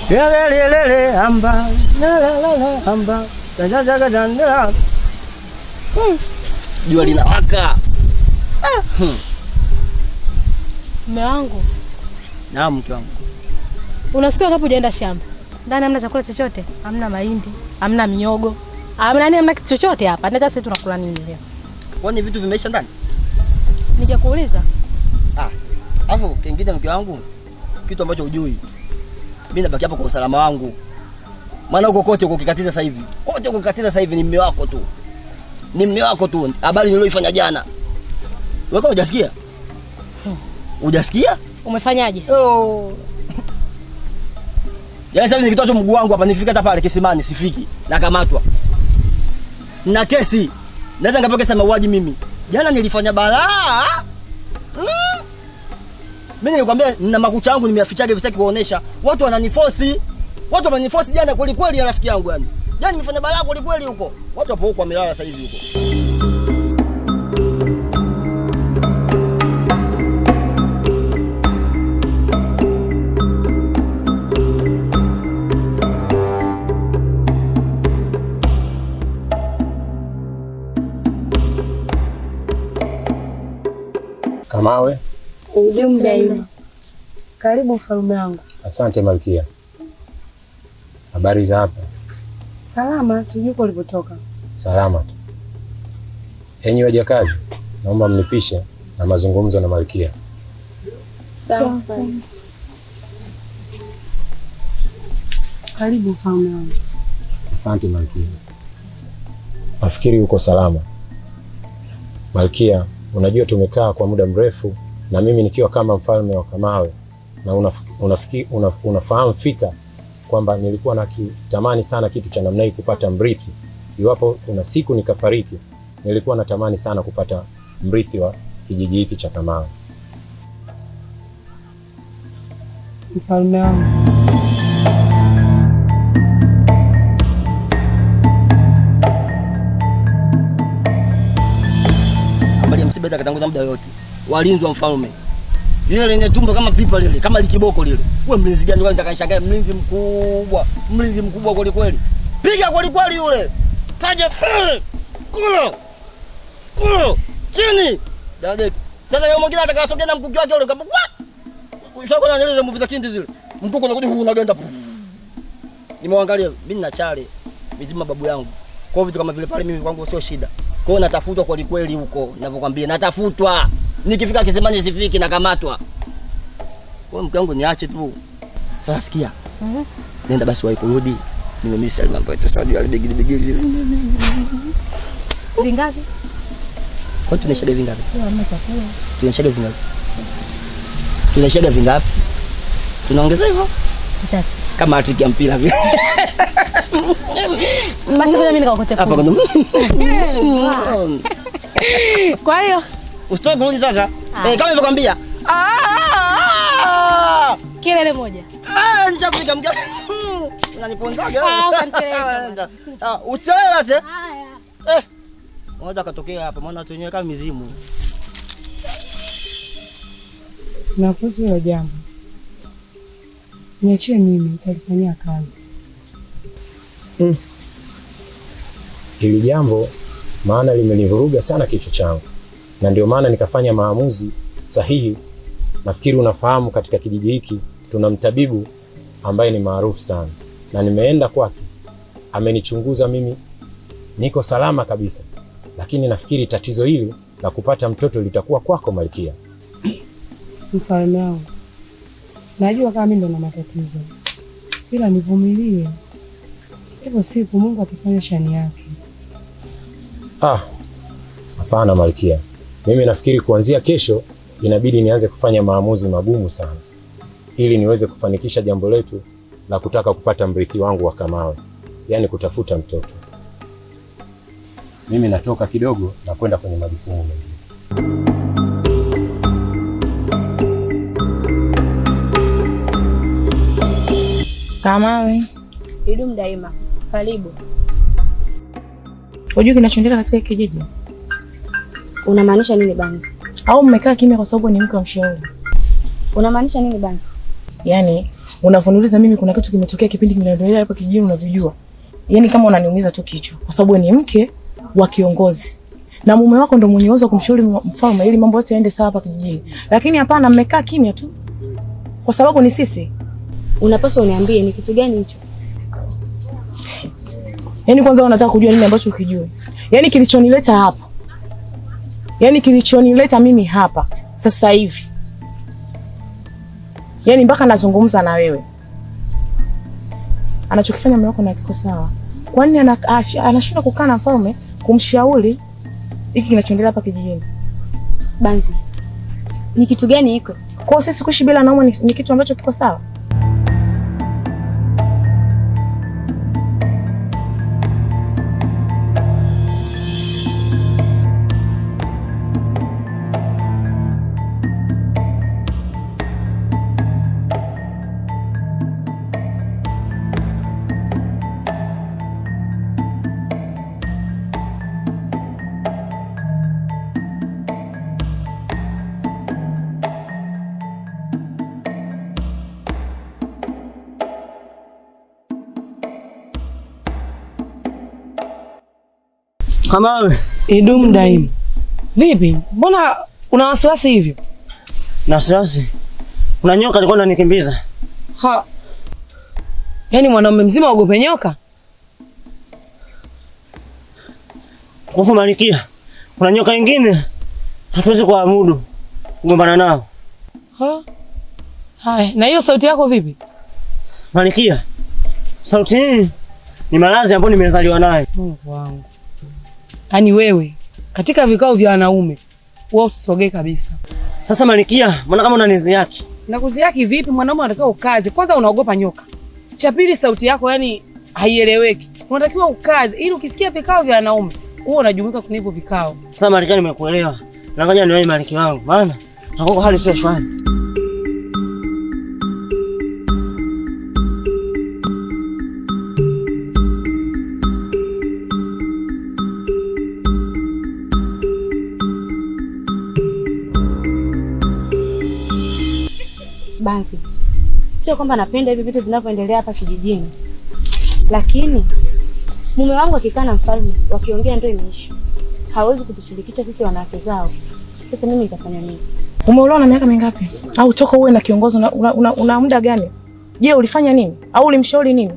Lelelele amba, lelelele amba, jajajaga jandela. Jua linawaka. Mume wangu. Naam, mke wangu. Unasikia hapo hujaenda shamba? Ndani hamna chakula chochote, hamna mahindi, hamna miogo. Hamna kitu chochote hapa. Nenda sasa tunakula nini leo? Kwani vitu vimeisha ndani? Nije kuuliza. Hapo kingine mke wangu, kitu ambacho hujui. Mimi nabaki hapa kwa usalama wangu. Maana huko kote ukikatiza sasa hivi. Kote ukikatiza sasa hivi ni mume wako tu. Ni mume wako tu. Habari niliyoifanya jana. Wewe kama hujasikia? Hujasikia? Umefanyaje? Yaani sasa nikitoa tu mguu wangu hapa nifika hata pale kisimani sifiki. Nakamatwa. Na kesi. Naweza ngapewa kesi ya mauaji mimi. Jana nilifanya balaa. Mimi nilikwambia nina makucha yangu nimeyafichaga hivi sitaki kuonesha. Watu wananiforce. Watu wananiforce jana kweli kweli ya rafiki yangu yani. Jana nimefanya balaa kweli kweli huko. Watu hapo huko wamelala sasa hivi huko. Kamawe. Ujumbe. Karibu mfalme wangu. Asante Malkia. Habari za hapa? Salama, sijui uko ulipotoka. Salama tu. Enyi wajakazi, naomba mnipishe na mazungumzo na Malkia. Sawa. Karibu mfalme wangu. Asante Malkia. Nafikiri uko salama. Malkia, unajua tumekaa kwa muda mrefu na mimi nikiwa kama mfalme wa Kamawe na unafahamu fika kwamba nilikuwa nakitamani sana kitu cha namna hii kupata mrithi. Iwapo kuna siku nikafariki, nilikuwa natamani sana kupata mrithi wa kijiji hiki cha Kamawe. Mfalme wangu. Msibeta katanguza muda yote. Walinzi wa mfalme. Yule lenye tumbo kama pipa lile, kama likiboko lile. Wewe mlinzi gani wewe nitakashangaa mlinzi mkubwa. Mlinzi mkubwa kweli kweli. Piga kweli kweli yule. Kaje kulo. Chini. Dada. Sasa yule mwingine atakasogea na mkuki wake yule kama what? Ushako na nileze mvita kinti zile. Mkuko unakuja unagenda. Nimeangalia mimi na chale mizima babu yangu. Kwa vitu kama vile pale mimi kwangu sio shida. Kwa hiyo natafutwa kweli kweli huko, ninavyokuambia natafutwa. Nikifika kisemani sifiki na kamatwa. Kwa mke wangu niache tu. Sasa sikia. Nenda basi wahi kurudi. Nimemisi mambo yetu Saudi alibigili. Vingapi? Kwa tunashaga vingapi? Hamna chakula. Tunashaga vingapi? Tunaongeza hivyo? Vitatu. Kama atiki ya mpira vile. Basi kuna mimi nikakote hapa kuna. Kwa hiyo usitoe kurudi sasa. Kama nilivyokuambia. Kelele moja. Nishafika mgeni. Unaniponzaga. Ukanichelewesha. Usichelewe. Haya. Mmoja katokea hapa maana watu wenyewe kama mizimu. Nakuhusu hilo jambo. Niachie mimi nitalifanyia kazi. Hili jambo maana limenivuruga sana kichwa changu. Na ndio maana nikafanya maamuzi sahihi. Nafikiri unafahamu katika kijiji hiki tuna mtabibu ambaye ni maarufu sana. Na nimeenda kwake. Amenichunguza mimi niko salama kabisa. Lakini nafikiri tatizo hili la kupata mtoto litakuwa kwako Malkia. Mfalme wangu. Najua kama mimi ndo na matatizo. Ila nivumilie. Hivyo siku Mungu atafanya shani yake. Hapana Malkia. Mimi nafikiri kuanzia kesho inabidi nianze kufanya maamuzi magumu sana. Ili niweze kufanikisha jambo letu la kutaka kupata mrithi wangu wa Kamawe. Yaani kutafuta mtoto. Mimi natoka kidogo na kwenda kwenye majukumu mengine. Kamawe. Idumu daima. Karibu. Unajua kinachoendelea katika kijiji? Unamaanisha nini Banzi? Au mmekaa kimya kwa sababu ni mke wa mshauri? Unamaanisha nini Banzi? Yaani Unavoniuliza mimi kuna kitu kimetokea kipindi kinaendelea hapa kijijini unavijua. Yaani kama unaniumiza tu kichwa kwa sababu ni mke wa kiongozi. Na mume wako ndo mwenye uwezo kumshauri mfalme ili mambo yote yaende sawa hapa kijijini. Lakini hapana, mmekaa kimya tu. Kwa sababu ni sisi. Unapaswa uniambie ni kitu gani hicho? Yaani kwanza unataka kujua nini ambacho ukijue. Yaani kilichonileta hapa. Yaani kilichonileta mimi hapa sasa hivi. Yaani mpaka nazungumza na wewe. Anachokifanya mume wako na kiko sawa. Kwani anashindwa kukaa na mfalme kumshauri hiki kinachoendelea hapa kijijini? Banzi, ni kitu gani hiko? Kwa sisi kuishi bila naume ni kitu ambacho kiko sawa? Kamawe. Idumu daima. Vipi? Mbona una wasiwasi hivyo? Na wasiwasi. Kuna nyoka alikuwa ananikimbiza. Ha. Yaani mwanaume mzima uogope nyoka? Kufu Malikia. Kuna nyoka wengine hatuwezi kuamudu kugombana nao. Ha? Hai, na hiyo sauti yako vipi? Malikia. Sauti hii ni maradhi ambayo nimezaliwa nayo. Mungu wangu. Yaani wewe katika vikao vya wanaume wewe usogee kabisa. Sasa Malikia, mbona kama unanizi yake? Na kuzi yake vipi? Mwanaume anatakiwa ukaze. Kwanza unaogopa nyoka. Cha pili sauti yako yani haieleweki. Unatakiwa ukaze ili ukisikia vikao vya wanaume wewe unajumuika kwenye hivyo vikao. Sasa Malikia, nimekuelewa. Na ngoja niwahi Maliki wangu. Maana hakoko hali sio shwari. Banzi, sio kwamba napenda hivi vitu vinavyoendelea hapa kijijini. Lakini mume wangu akikaa na mfalme wakiongea ndio imeisha. Hawezi kutushirikisha sisi wanawake zao. Sasa mimi nitafanya nini? Umeolewa na miaka mingapi? Au toka uwe na kiongozi una muda gani? Je, ulifanya nini? Au ulimshauri nini?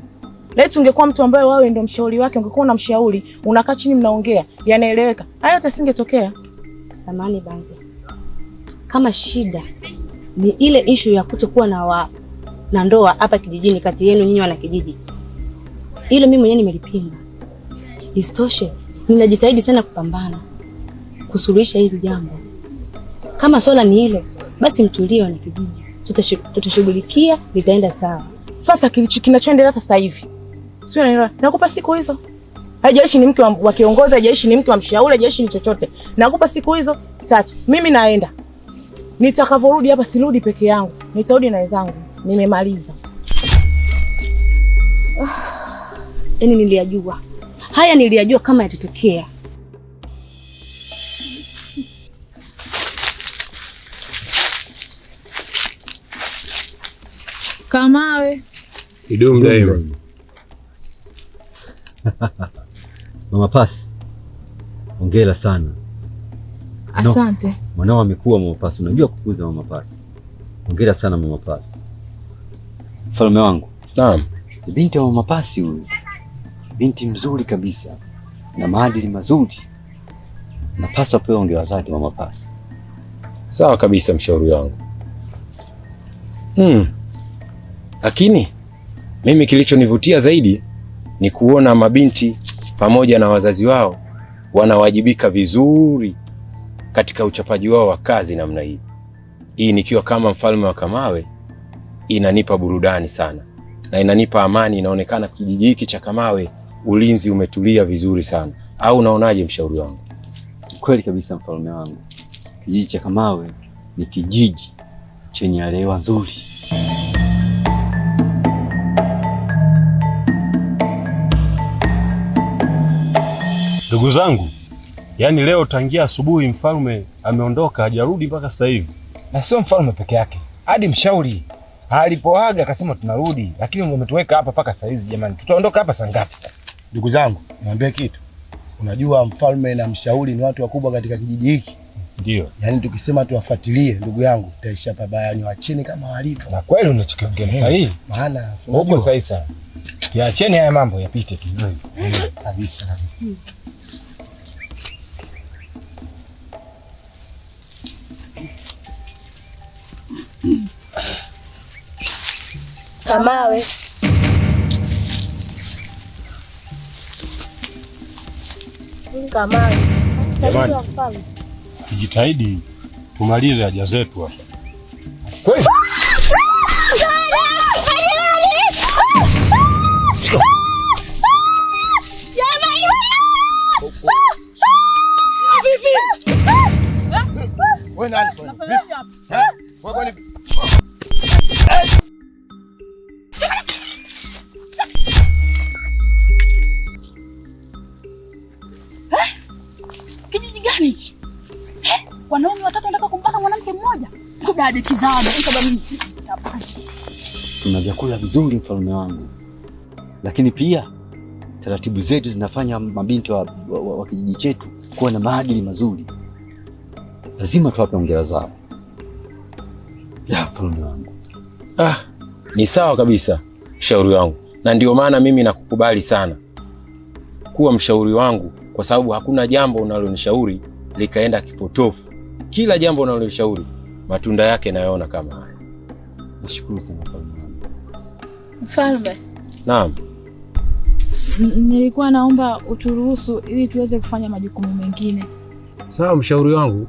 Leo ungekuwa mtu ambaye wewe ndio mshauri wake, ungekuwa unamshauri, unakaa chini mnaongea, yanaeleweka. Hayo yote singetokea. Samani Banzi. Kama shida ni ile issue ya kutokuwa na ndoa hapa kijijini kati yenu nyinyi wana kijiji. Hilo mimi mwenyewe nimelipinga. Isitoshe, ninajitahidi sana kupambana kusuluhisha hili jambo. Kama swala ni hilo, basi mtulie wana kijiji. Tutashughulikia, litaenda sawa. Sasa kinachoendelea sasa hivi. Sio nani? Nakupa siku hizo. Haijalishi ni mke wa kiongozi, haijalishi ni mke wa mshauri, haijalishi ni chochote. Nakupa siku hizo 3. Mimi naenda. Nitakavyorudi hapa sirudi peke yangu. Nitarudi na wenzangu. Nimemaliza. Yaani niliyajua. Haya niliyajua kama yatatokea. Kamawe. Idumu daima. Mama Pasi, hongera sana. Asante. No, mwanao amekuwa Mama Pasi, unajua kukuza Mama Pasi. Hongera sana Mama Pasi. Mfalme wangu. Naam. Binti wa Mama Pasi huyu. Binti mzuri kabisa na maadili mazuri. Napaswa pewa hongera zake Mama Pasi. Sawa kabisa mshauri wangu. Lakini mimi kilichonivutia zaidi ni kuona mabinti pamoja na wazazi wao wanawajibika vizuri katika uchapaji wao wa kazi namna hii. Hii nikiwa kama mfalme wa Kamawe inanipa burudani sana na inanipa amani. Inaonekana kijiji hiki cha Kamawe ulinzi umetulia vizuri sana. Au unaonaje mshauri wangu? Kweli kabisa mfalme wangu. Kijiji cha Kamawe ni kijiji chenye hewa nzuri. Ndugu zangu, yaani leo tangia asubuhi mfalme ameondoka hajarudi mpaka sasa hivi. Na sio mfalme peke yake, hadi mshauri Alipoaga akasema tunarudi, lakini umetuweka hapa mpaka saa hizi jamani. Tutaondoka hapa saa ngapi sasa? Ndugu zangu, niambie kitu. Unajua mfalme na mshauri ni watu wakubwa katika kijiji hiki. Ndio. Yaani tukisema tuwafuatilie ndugu yangu, taisha pabaya, ni wacheni kama walivyo. Na kweli unachokiongea sahihi. Maana huko sahihi sana. Kiacheni haya mambo yapite tu. Kabisa kabisa. Kamawe. Kamawe. Jamani, tujitahidi tumalize haja zetu hapa. Kweli? Wewe nani? Wewe kijiji gani hichi? Wanaume watatu wanataka kumpaka mwanamke mmoja. Muda hadi kizama kama mimi. Tuna vyakula vizuri mfalme wangu. Lakini pia taratibu zetu zinafanya mabinti wa kijiji chetu kuwa na maadili mazuri. Lazima tuwape hongera zao. Ya mfalme wangu. Ni sawa kabisa mshauri wangu. Na ndio maana mimi nakukubali sana kuwa mshauri wangu, kwa sababu hakuna jambo unalonishauri likaenda kipotofu. Kila jambo unalonishauri matunda yake nayaona kama haya. Nashukuru sana mfalme wangu. Mfalme. Naam. Nilikuwa naomba uturuhusu ili tuweze kufanya majukumu mengine. Sawa mshauri wangu.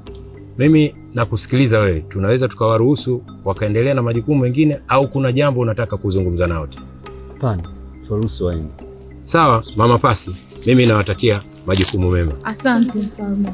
Mimi nakusikiliza wewe. Tunaweza tukawaruhusu wakaendelea na majukumu mengine, au kuna jambo unataka kuzungumza nao tena? Hapana, turuhusu waende. Sawa Mama Pasi, mimi nawatakia majukumu mema. Asante mfalme.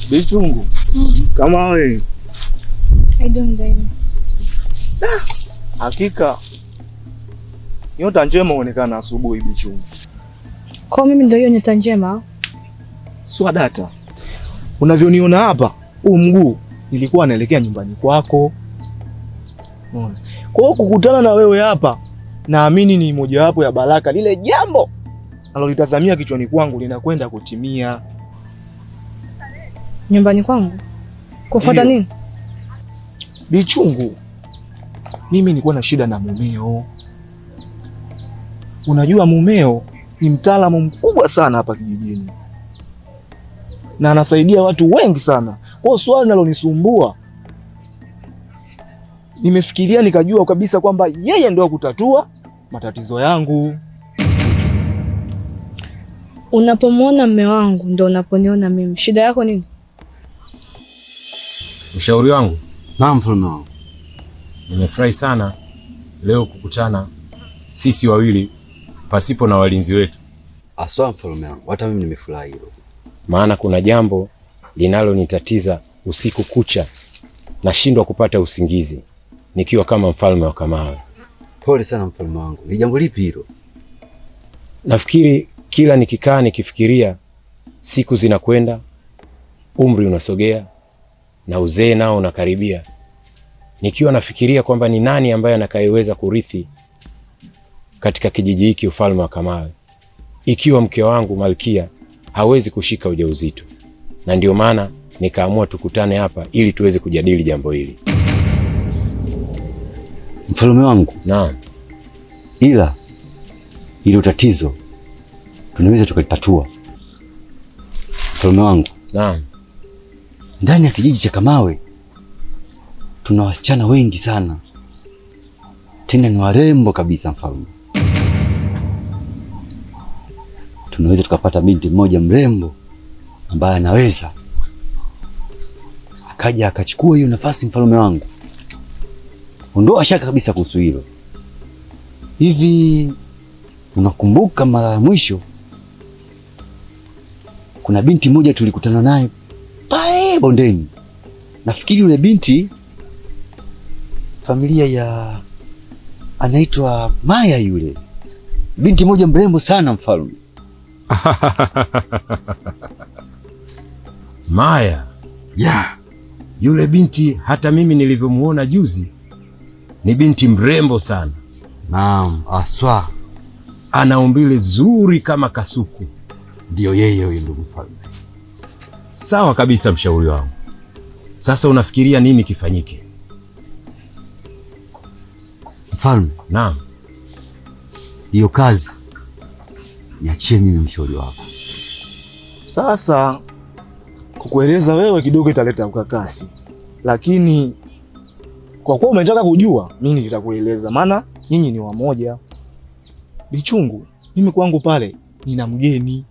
Bichungu. Kama wewe. I don't know. Hakika. Nyota njema huonekana asubuhi Bichungu. Kwa mimi ndio hiyo nyota njema. Swadata. Unavyoniona hapa, huu mguu nilikuwa naelekea nyumbani kwako. Unaona? Kwa hiyo kukutana na wewe hapa, naamini ni mojawapo ya baraka, lile jambo alolitazamia kichwani kwangu linakwenda kutimia. Nyumbani kwangu? Kufuata nini? Bichungu, mimi nilikuwa na shida na mumeo. Unajua mumeo ni mtaalamu mkubwa sana hapa kijijini, na anasaidia watu wengi sana. Kwa swali linalonisumbua, nimefikiria nikajua kabisa kwamba yeye ndio kutatua matatizo yangu. Unapomwona mume wangu ndio unaponiona mimi. Shida yako nini? Mshauri wangu. Naam mfalme wangu. Nimefurahi sana leo kukutana sisi wawili pasipo na walinzi wetu. Aswa mfalme wangu, hata mimi nimefurahi hilo. Maana kuna jambo linalonitatiza usiku kucha, nashindwa kupata usingizi nikiwa kama mfalme wa Kamawe. Pole sana mfalme wangu. Ni jambo lipi hilo? Nafikiri kila nikikaa nikifikiria, siku zinakwenda, umri unasogea na uzee nao unakaribia. Nikiwa nafikiria kwamba ni nani ambaye anakayeweza kurithi katika kijiji hiki ufalme wa Kamawe, ikiwa mke wangu Malkia hawezi kushika ujauzito. Na ndio maana nikaamua tukutane hapa ili tuweze kujadili jambo hili. Mfalme wangu. Naam. Ila hilo tatizo tunaweza tukalitatua. Mfalme wangu. Naam. Ndani ya kijiji cha Kamawe tuna wasichana wengi sana, tena ni warembo kabisa mfalme. Tunaweza tukapata binti mmoja mrembo ambaye anaweza akaja akachukua hiyo nafasi mfalme wangu. Ondoa shaka kabisa kuhusu hilo. Hivi unakumbuka mara ya mwisho kuna binti moja tulikutana naye pale bondeni. Nafikiri yule binti familia ya anaitwa Maya yule. Binti moja mrembo sana mfalme. Maya. Yeah. Yule binti hata mimi nilivyomuona juzi ni binti mrembo sana. Naam, aswa. Ana umbile zuri kama kasuku. Ndio yeye huyo ndugu mfalme. Sawa kabisa mshauri wangu. Sasa unafikiria nini kifanyike? Mfalme. Naam. Hiyo kazi niachie mimi mshauri wako. Sasa kukueleza wewe kidogo italeta ukakasi, lakini kwa kuwa umetaka kujua, mimi nitakueleza, maana nyinyi ni wamoja. Bichungu, mimi kwangu pale nina mgeni.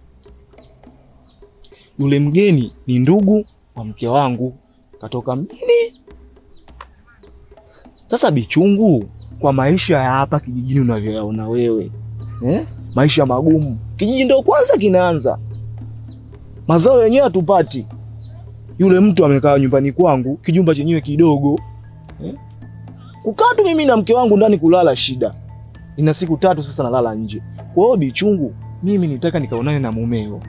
Yule mgeni ni ndugu wa mke wangu, katoka mjini. Sasa Bichungu, kwa maisha ya hapa kijijini unavyoyaona wewe, maisha magumu, kijiji ndio kwanza kinaanza, mazao yenyewe hatupati. Yule mtu amekaa nyumbani kwangu, kijumba chenyewe kidogo, kukaa tu mimi na mke wangu ndani kulala shida. Ina siku 3 sasa nalala nje. Kwa hiyo Bichungu, mimi nitaka nikaonane na mumeo,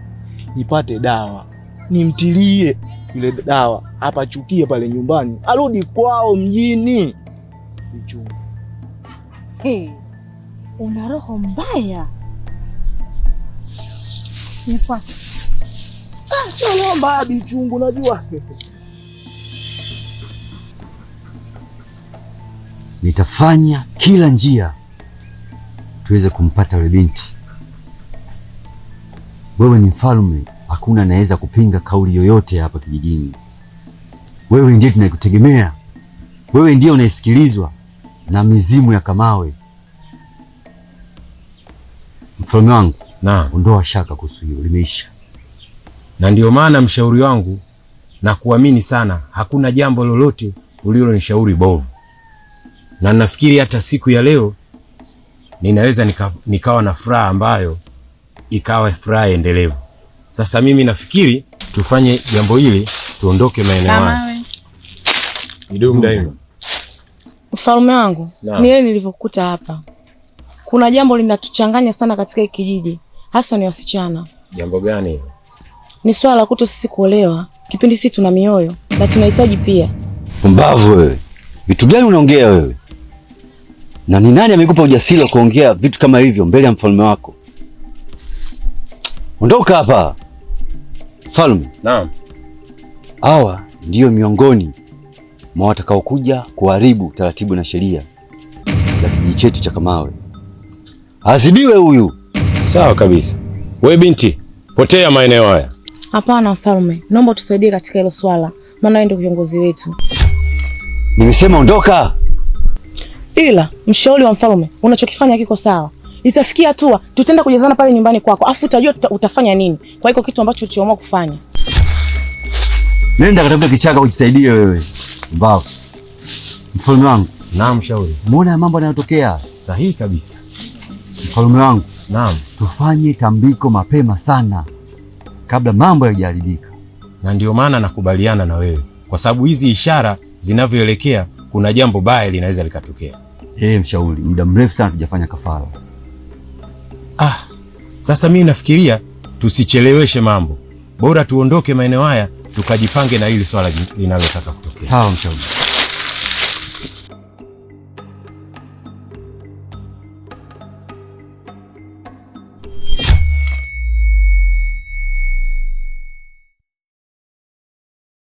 nipate dawa, nimtilie ile dawa, apachukie pale nyumbani, arudi kwao mjini. Bichungu. Una roho mbaya. Nifuate. Sio roho mbaya Bichungu, najua. Nitafanya kila njia tuweze kumpata yule binti. Wewe ni mfalme, hakuna anaweza kupinga kauli yoyote hapa kijijini. Wewe ndiye tunakutegemea. Wewe ndiye unayesikilizwa na mizimu ya Kamawe. Mfalme wangu, ondoa shaka kuhusu hilo, limeisha. Na ndio maana mshauri wangu na kuamini sana, hakuna jambo lolote ulilonishauri bovu. Na nafikiri hata siku ya leo ninaweza nikawa na furaha ambayo ikawa furaha endelevu. Sasa mimi nafikiri tufanye jambo hili, tuondoke maeneo haya. Idumu daima. Mfalme wangu, ni yeye nilivyokuta hapa. Kuna jambo linatuchanganya sana katika kijiji, hasa ni wasichana. Jambo gani? Ni swala la kuto sisi kuolewa. Kipindi sisi tuna mioyo na tunahitaji pia. Pumbavu wewe. Vitu gani unaongea wewe? Na ni nani amekupa ujasiri wa kuongea vitu kama hivyo mbele ya mfalme wako? Ondoka hapa. Mfalme. Naam. Hawa ndio miongoni mwa watakaokuja kuharibu taratibu na sheria za kijiji chetu cha Kamawe. Azibiwe huyu. Sawa kabisa. Wewe binti, potea maeneo haya. Hapana mfalme, naomba tusaidie katika hilo swala, maana wewe ndio kiongozi wetu. Nimesema ondoka. Ila mshauri wa mfalme, unachokifanya kiko sawa. Itafikia hatua tutaenda kujazana pale nyumbani kwako, afu utajua utafanya nini. Kwa hiyo kitu ambacho ulichoamua kufanya. Nenda katafuta kichaka ujisaidie wewe. Mbao. Mfalme wangu. Naam mshauri. Muona mambo yanayotokea. Sahihi kabisa. Mfalme wangu. Naam. Tufanye tambiko mapema sana kabla mambo hayajaribika. Na ndio maana nakubaliana na wewe, kwa sababu hizi ishara zinavyoelekea kuna jambo baya linaweza likatokea. Mshauri, muda mrefu sana tujafanya kafara. Sasa mimi nafikiria tusicheleweshe mambo. Bora tuondoke maeneo haya tukajipange na hili swala linalotaka kutokea. Sawa mshauri.